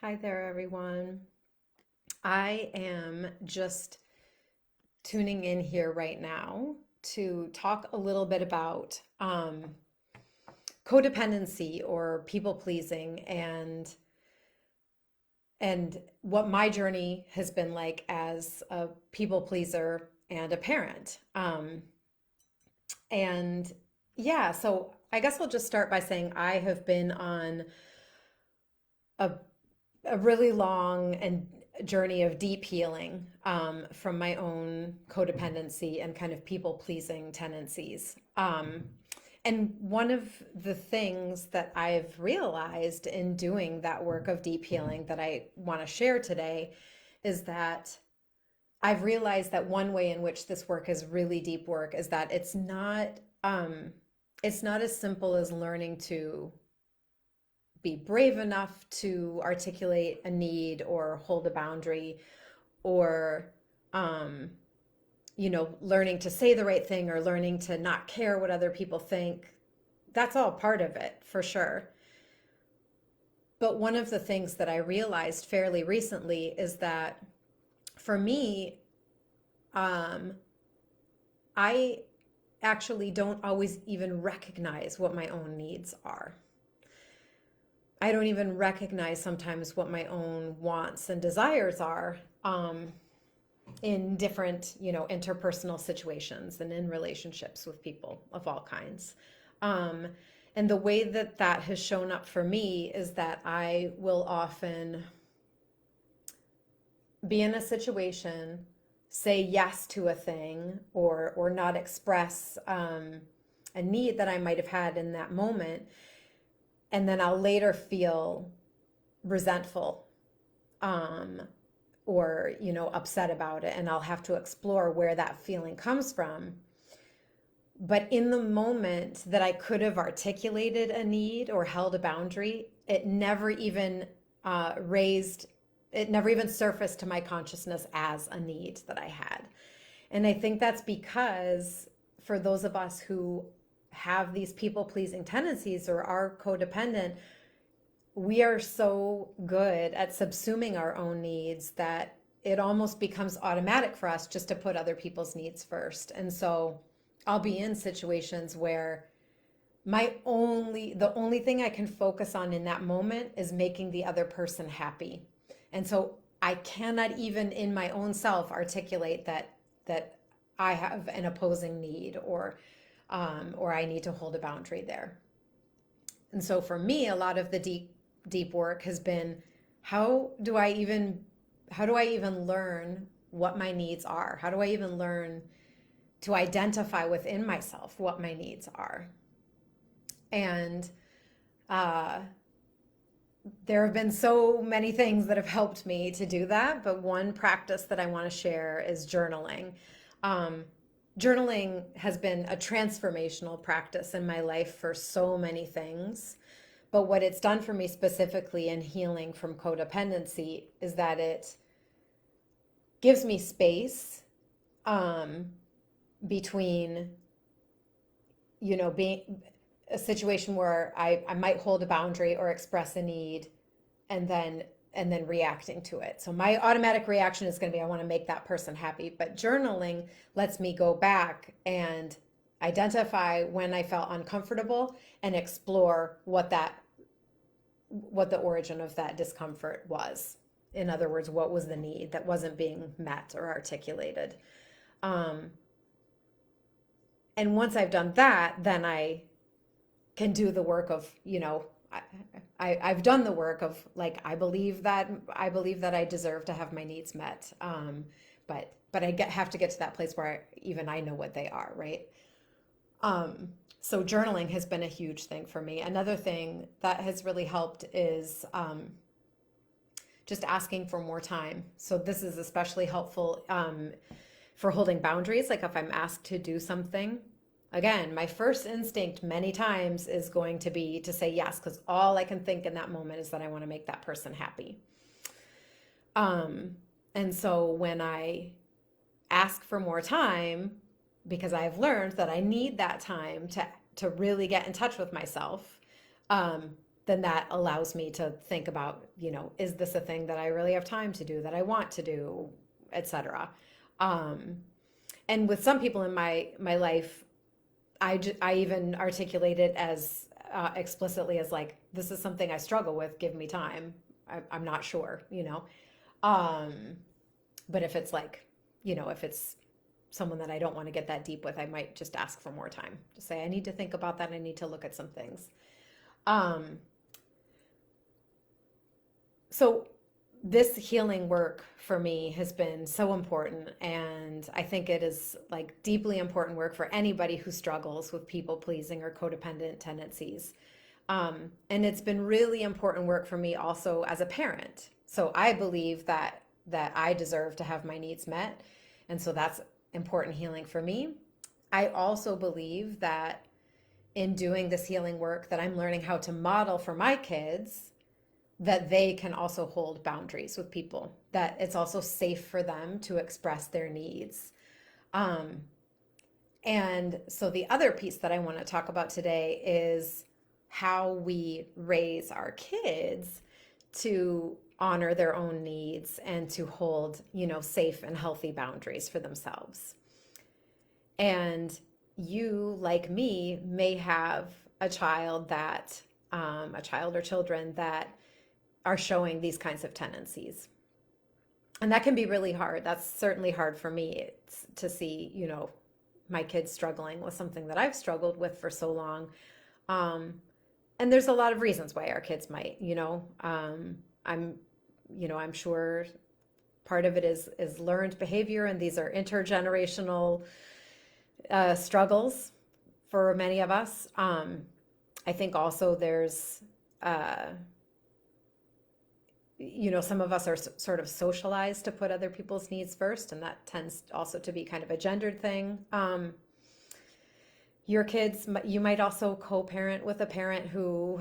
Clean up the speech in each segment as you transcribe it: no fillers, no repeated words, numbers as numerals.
Hi there, everyone. I am just tuning in here right now to talk a little bit about codependency or people pleasing and what my journey has been like as a people pleaser and a parent. And yeah, so I guess I'll just start by saying I have been on a a really long and journey of deep healing from my own codependency and kind of people pleasing tendencies. And one of the things that I've realized in doing that work of deep healing that I want to share today is that I've realized that one way in which this work is really deep work is that it's not as simple as learning to be brave enough to articulate a need or hold a boundary or um, learning to say the right thing or learning to not care what other people think. That's all part of it for sure. But one of the things that I realized fairly recently is that for me, um, I actually don't always even recognize what my own needs are. I don't even recognize sometimes what my own wants and desires are in different, interpersonal situations and in relationships with people of all kinds. Um, and the way that that has shown up for me is that I will often be in a situation, say yes to a thing, or not express a need that I might have had in that moment, and then I'll later feel resentful um, or upset about it, and I'll have to explore where that feeling comes from. But in the moment that I could have articulated a need or held a boundary, it never even raised, it never even surfaced to my consciousness as a need that I had. And I think that's because for those of us who have these people pleasing tendencies or are codependent, we are so good at subsuming our own needs that it almost becomes automatic for us just to put other people's needs first. And so I'll be in situations where the only thing I can focus on in that moment is making the other person happy. And so I cannot even in my own self articulate that I have an opposing need or I need to hold a boundary there. And so for me, a lot of the deep work has been how do I even how do I even learn what my needs are? How do I even learn to identify within myself what my needs are? And uh, there have been so many things that have helped me to do that, but one practice that I want to share is journaling. Um, Journaling has been a transformational practice in my life for so many things. But what it's done for me specifically in healing from codependency is that it gives me space um, between, being a situation where I might hold a boundary or express a need and then reacting to it. So my automatic reaction is going to be I want to make that person happy, but journaling lets me go back and identify when I felt uncomfortable and explore what the origin of that discomfort was. In other words, what was the need that wasn't being met or articulated? Um, and once I've done that, then I can do the work of, I've done the work of like I believe that I deserve to have my needs met. But have to get to that place where even I know what they are, right? So journaling has been a huge thing for me. Another thing that has really helped is just asking for more time. So this is especially helpful for holding boundaries. Like if I'm asked to do something, again, my first instinct many times is going to be to say yes, because all I can think in that moment is that I want to make that person happy. And so when I ask for more time, because I've learned that I need that time to really get in touch with myself, then that allows me to think about, is this a thing that I really have time to do, that I want to do, etc. Um, and with some people in my life, I even articulate it as explicitly as like, this is something I struggle with. Give me time. I'm not sure. Um, but if it's like, if it's someone that I don't want to get that deep with, I might just ask for more time. Just say, I need to think about that. I need to look at some things. Um, so this healing work for me has been so important, and I think it is like deeply important work for anybody who struggles with people pleasing or codependent tendencies. And it's been really important work for me also as a parent. So I believe that I deserve to have my needs met, and so that's important healing for me. I also believe that in doing this healing work that I'm learning how to model for my kids, that they can also hold boundaries with people, that it's also safe for them to express their needs. Um, and so the other piece that I want to talk about today is how we raise our kids to honor their own needs and to hold, safe and healthy boundaries for themselves. And you, like me, may have a child or children that are showing these kinds of tendencies. And that can be really hard. That's certainly hard for me to see, my kids struggling with something that I've struggled with for so long. Um, and there's a lot of reasons why our kids might, I'm, I'm sure part of it is learned behavior, and these are intergenerational struggles for many of us. I think also there's, uh, some of us are sort of socialized to put other people's needs first, and that tends also to be kind of a gendered thing. Your kids, you might also co-parent with a parent who,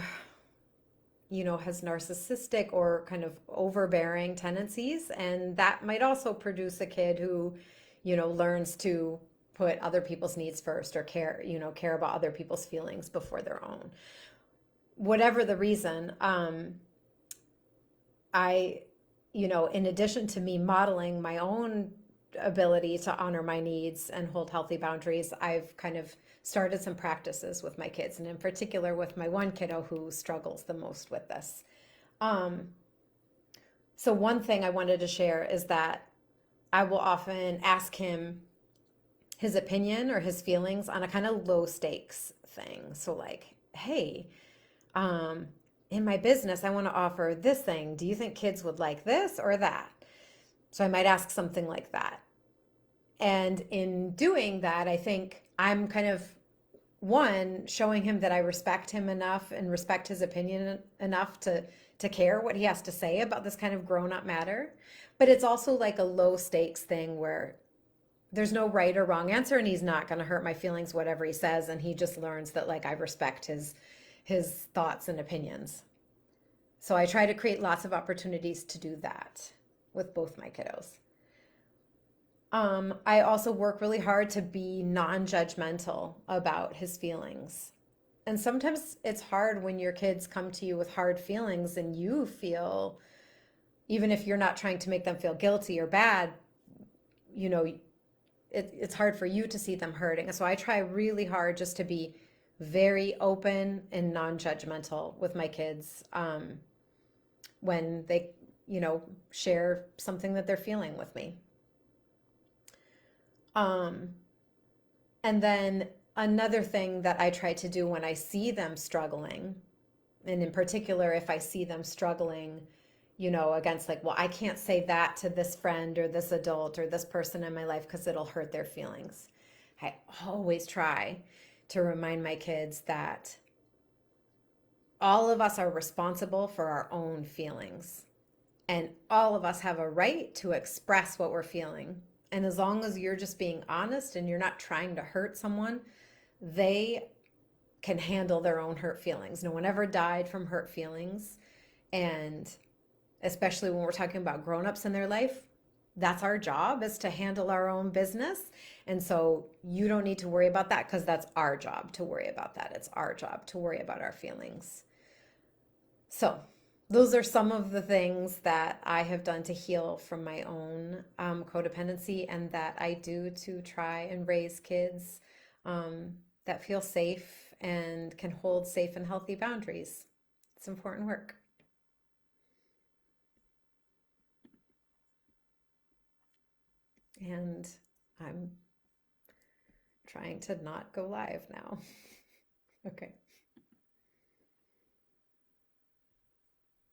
has narcissistic or kind of overbearing tendencies, and that might also produce a kid who, learns to put other people's needs first, or care about other people's feelings before their own. Whatever the reason, I, in addition to me modeling my own ability to honor my needs and hold healthy boundaries, I've kind of started some practices with my kids, and in particular with my one kiddo who struggles the most with this. Um, so one thing I wanted to share is that I will often ask him his opinion or his feelings on a kind of low stakes thing. So like, hey, um, in my business, I want to offer this thing. Do you think kids would like this or that? So I might ask something like that. And in doing that, I think I'm kind of, one, showing him that I respect him enough and respect his opinion enough to care what he has to say about this kind of grown up matter. But it's also like a low stakes thing where there's no right or wrong answer, and he's not going to hurt my feelings whatever he says, and he just learns that like I respect his thoughts and opinions. So I try to create lots of opportunities to do that with both my kiddos. I also work really hard to be non-judgmental about his feelings. And sometimes it's hard when your kids come to you with hard feelings and you feel, even if you're not trying to make them feel guilty or bad, you know, it's hard for you to see them hurting. So I try really hard just to be very open and non-judgmental with my kids when they, share something that they're feeling with me. Um, and then another thing that I try to do when I see them struggling, and in particular, if I see them struggling, against like, well, I can't say that to this friend or this adult or this person in my life because it'll hurt their feelings. I always try to remind my kids that all of us are responsible for our own feelings, and all of us have a right to express what we're feeling. And as long as you're just being honest and you're not trying to hurt someone, they can handle their own hurt feelings. No one ever died from hurt feelings. And especially when we're talking about grown-ups in their life, that's our job, is to handle our own business. And so you don't need to worry about that, because that's our job to worry about that. It's our job to worry about our feelings. So, those are some of the things that I have done to heal from my own codependency and that I do to try and raise kids that feel safe and can hold safe and healthy boundaries. It's important work. And I'm trying to not go live now. Okay.